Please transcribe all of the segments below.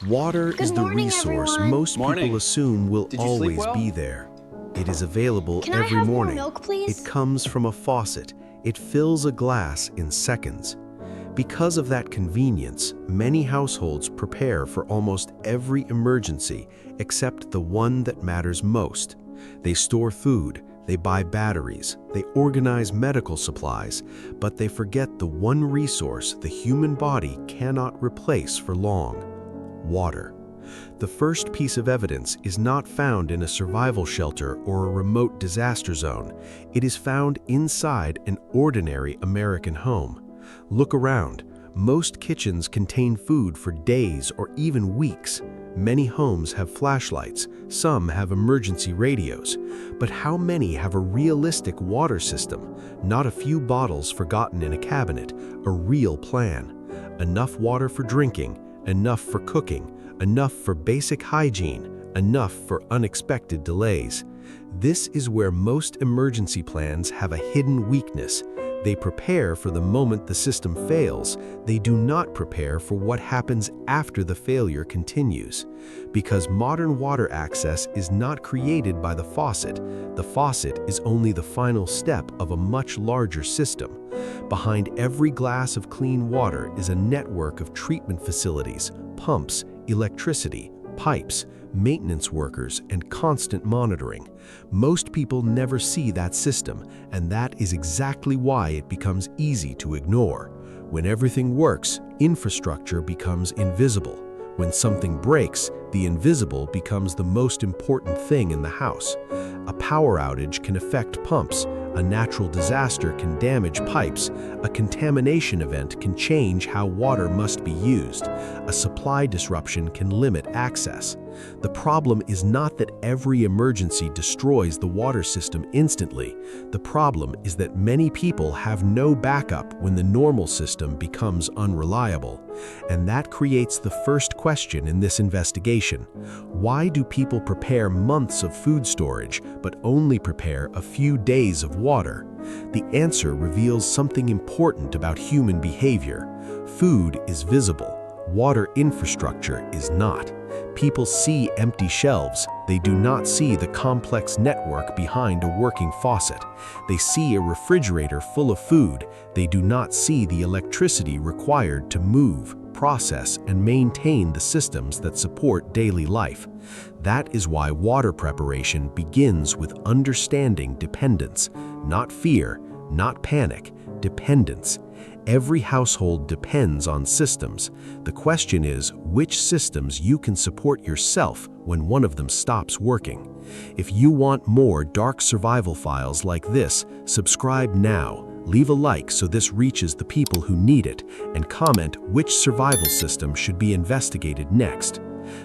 Water Good is the morning, resource everyone. most Morning. people assume will Did you sleep always well? be there. It is available Can I every have more morning. milk, please? It comes from a faucet. It fills a glass in seconds. Because of that convenience, many households prepare for almost every emergency except the one that matters most. They store food, they buy batteries, they organize medical supplies, but they forget the one resource the human body cannot replace for long: water. The first piece of evidence is not found in a survival shelter or a remote disaster zone. It is found inside an ordinary American home. Look around. Most kitchens contain food for days or even weeks. Many homes have flashlights, some have emergency radios. But how many have a realistic water system? Not a few bottles forgotten in a cabinet, a real plan. Enough water for drinking, enough for cooking, enough for basic hygiene, enough for unexpected delays. This is where most emergency plans have a hidden weakness. They prepare for the moment the system fails. They do not prepare for what happens after the failure continues. Because modern water access is not created by the faucet is only the final step of a much larger system. Behind every glass of clean water is a network of treatment facilities, pumps, electricity, pipes, maintenance workers, and constant monitoring. Most people never see that system, and that is exactly why it becomes easy to ignore. When everything works, infrastructure becomes invisible. When something breaks, the invisible becomes the most important thing in the house. A power outage can affect pumps. A natural disaster can damage pipes. A contamination event can change how water must be used. A supply disruption can limit access. The problem is not that every emergency destroys the water system instantly. The problem is that many people have no backup when the normal system becomes unreliable. And that creates the first question in this investigation. Why do people prepare months of food storage but only prepare a few days of water? The answer reveals something important about human behavior. Food is visible. Water infrastructure is not. People see empty shelves. They do not see the complex network behind a working faucet. They see a refrigerator full of food. They do not see the electricity required to move, process, and maintain the systems that support daily life. That is why water preparation begins with understanding dependence, not fear, not panic, dependence. Every household depends on systems. The question is which systems you can support yourself when one of them stops working. If you want more dark survival files like this, subscribe now. Leave a like so this reaches the people who need it, and comment which survival system should be investigated next.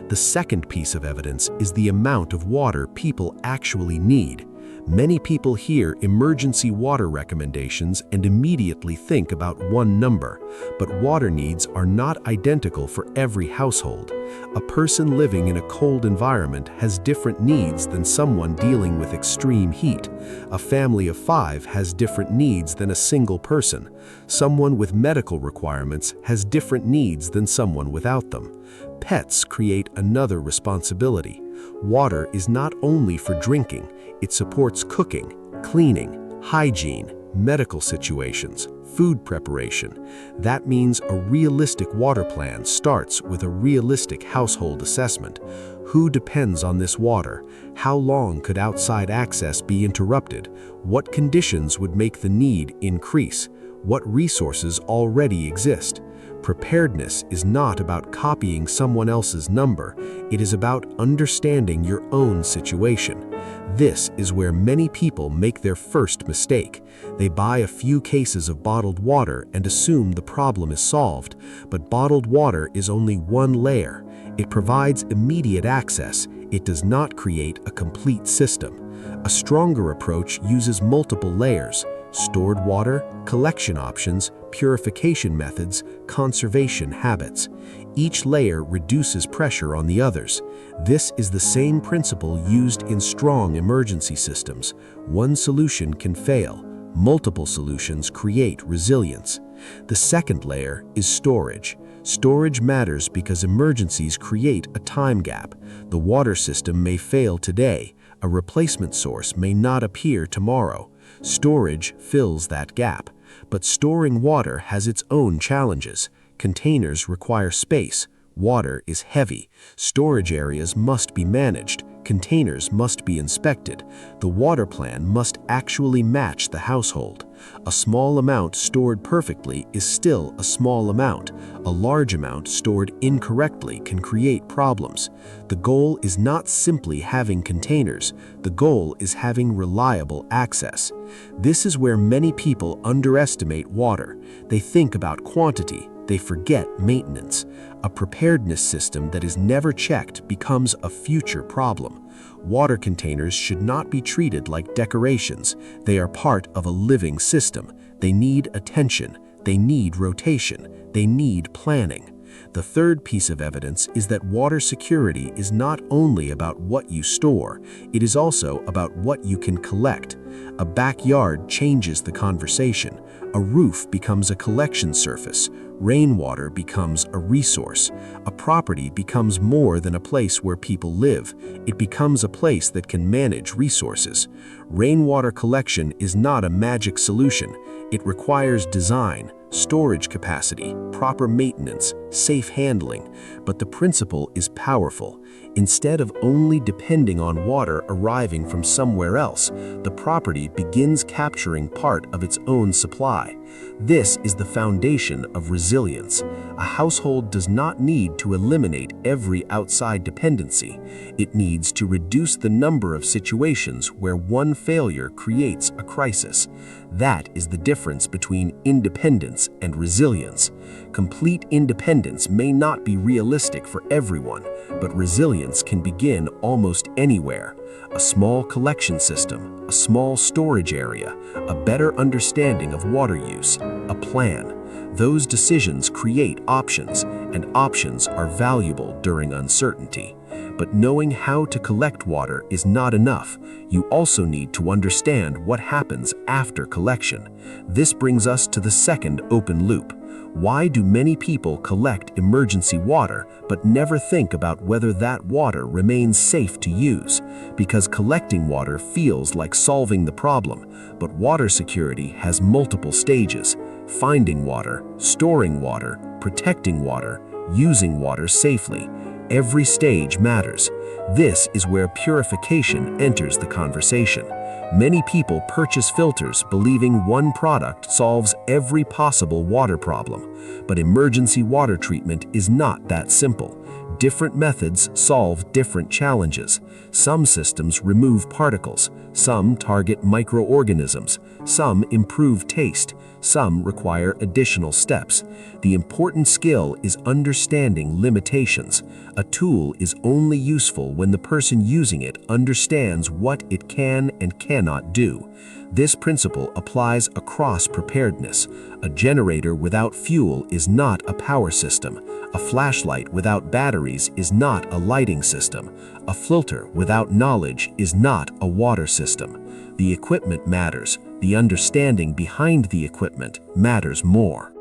The second piece of evidence is the amount of water people actually need. Many people hear emergency water recommendations and immediately think about one number, but water needs are not identical for every household. A person living in a cold environment has different needs than someone dealing with extreme heat. A family of 5 has different needs than a single person. Someone with medical requirements has different needs than someone without them. Pets create another responsibility. Water is not only for drinking, it supports cooking, cleaning, hygiene, medical situations, food preparation. That means a realistic water plan starts with a realistic household assessment. Who depends on this water? How long could outside access be interrupted? What conditions would make the need increase? What resources already exist? Preparedness is not about copying someone else's number. It is about understanding your own situation. This is where many people make their first mistake. They buy a few cases of bottled water and assume the problem is solved. But bottled water is only one layer. It provides immediate access. It does not create a complete system. A stronger approach uses multiple layers: stored water, collection options, purification methods, conservation habits. Each layer reduces pressure on the others. This is the same principle used in strong emergency systems. One solution can fail. Multiple solutions create resilience. The second layer is storage. Storage matters because emergencies create a time gap. The water system may fail today. A replacement source may not appear tomorrow. Storage fills that gap. But storing water has its own challenges. Containers require space. Water is heavy. Storage areas must be managed. Containers must be inspected. The water plan must actually match the household. A small amount stored perfectly is still a small amount. A large amount stored incorrectly can create problems. The goal is not simply having containers. The goal is having reliable access. This is where many people underestimate water. They think about quantity. They forget maintenance. A preparedness system that is never checked becomes a future problem. Water containers should not be treated like decorations. They are part of a living system. They need attention. They need rotation. They need planning. The third piece of evidence is that water security is not only about what you store, it is also about what you can collect. A backyard changes the conversation. A roof becomes a collection surface. Rainwater becomes a resource. A property becomes more than a place where people live. It becomes a place that can manage resources. Rainwater collection is not a magic solution. It requires design, storage capacity, proper maintenance, safe handling, but the principle is powerful. Instead of only depending on water arriving from somewhere else, the property begins capturing part of its own supply. This is the foundation of resilience. A household does not need to eliminate every outside dependency. It needs to reduce the number of situations where one failure creates a crisis. That is the difference between independence and resilience. Complete independence may not be realistic for everyone, but resilience can begin almost anywhere. A small collection system, a small storage area, a better understanding of water use, a plan. Those decisions create options, and options are valuable during uncertainty. But knowing how to collect water is not enough. You also need to understand what happens after collection. This brings us to the second open loop. Why do many people collect emergency water but never think about whether that water remains safe to use? Because collecting water feels like solving the problem, but water security has multiple stages. Finding water, storing water, protecting water, using water safely. Every stage matters. This is where purification enters the conversation. Many people purchase filters believing one product solves every possible water problem. But emergency water treatment is not that simple. Different methods solve different challenges. Some systems remove particles, some target microorganisms, some improve taste, some require additional steps. The important skill is understanding limitations. A tool is only useful when the person using it understands what it can and cannot do. This principle applies across preparedness. A generator without fuel is not a power system. A flashlight without batteries is not a lighting system. A filter without knowledge is not a water system. The equipment matters. The understanding behind the equipment matters more.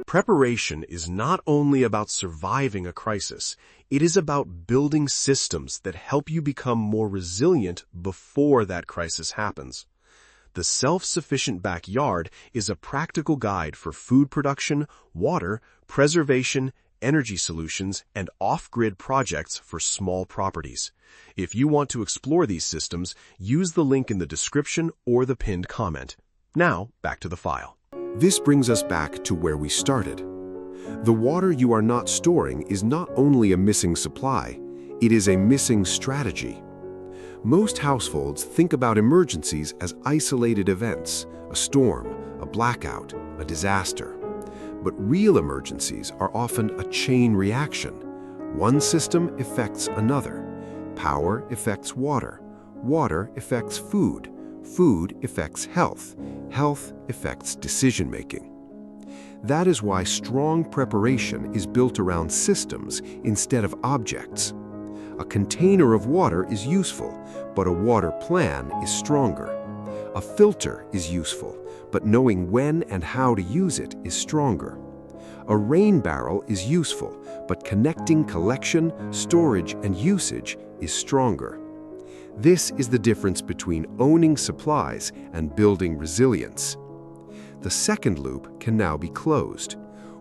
Preparation is not only about surviving a crisis, it is about building systems that help you become more resilient before that crisis happens. The self-sufficient backyard is a practical guide for food production, water, preservation, energy solutions, and off-grid projects for small properties. If you want to explore these systems, use the link in the description or the pinned comment. Now, back to the file. This brings us back to where we started. The water you are not storing is not only a missing supply, it is a missing strategy. Most households think about emergencies as isolated events, a storm, a blackout, a disaster. But real emergencies are often a chain reaction. One system affects another. Power affects water. Water affects food. Food affects health. Health affects decision-making. That is why strong preparation is built around systems instead of objects. A container of water is useful, but a water plan is stronger. A filter is useful, but knowing when and how to use it is stronger. A rain barrel is useful, but connecting collection, storage, and usage is stronger. This is the difference between owning supplies and building resilience. The second loop can now be closed.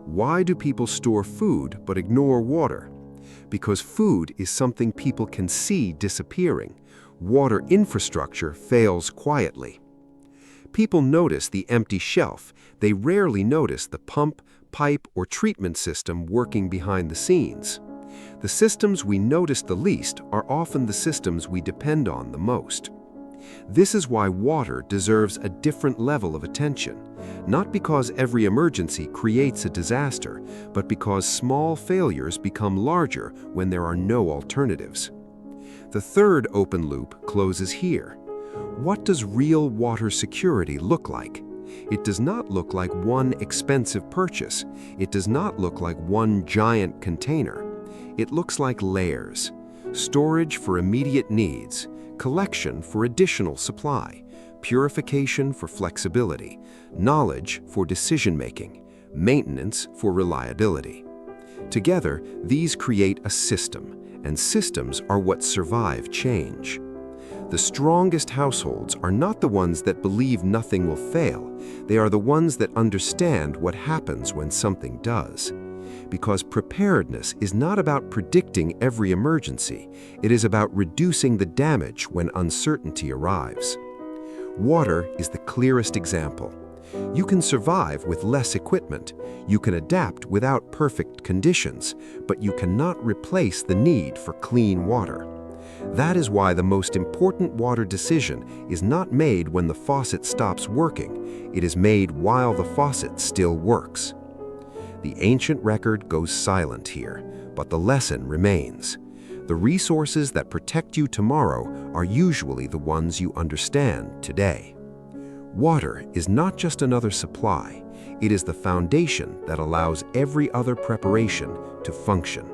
Why do people store food but ignore water? Because food is something people can see disappearing. Water infrastructure fails quietly. People notice the empty shelf. They rarely notice the pump, pipe, or treatment system working behind the scenes. The systems we notice the least are often the systems we depend on the most. This is why water deserves a different level of attention, not because every emergency creates a disaster, but because small failures become larger when there are no alternatives. The third open loop closes here. What does real water security look like? It does not look like one expensive purchase. It does not look like one giant container. It looks like layers. Storage for immediate needs, collection for additional supply, purification for flexibility, knowledge for decision-making, maintenance for reliability. Together, these create a system, and systems are what survive change. The strongest households are not the ones that believe nothing will fail. They are the ones that understand what happens when something does. Because preparedness is not about predicting every emergency. It is about reducing the damage when uncertainty arrives. Water is the clearest example. You can survive with less equipment. You can adapt without perfect conditions, but you cannot replace the need for clean water. That is why the most important water decision is not made when the faucet stops working. It is made while the faucet still works. The ancient record goes silent here, but the lesson remains. The resources that protect you tomorrow are usually the ones you understand today. Water is not just another supply. It is the foundation that allows every other preparation to function.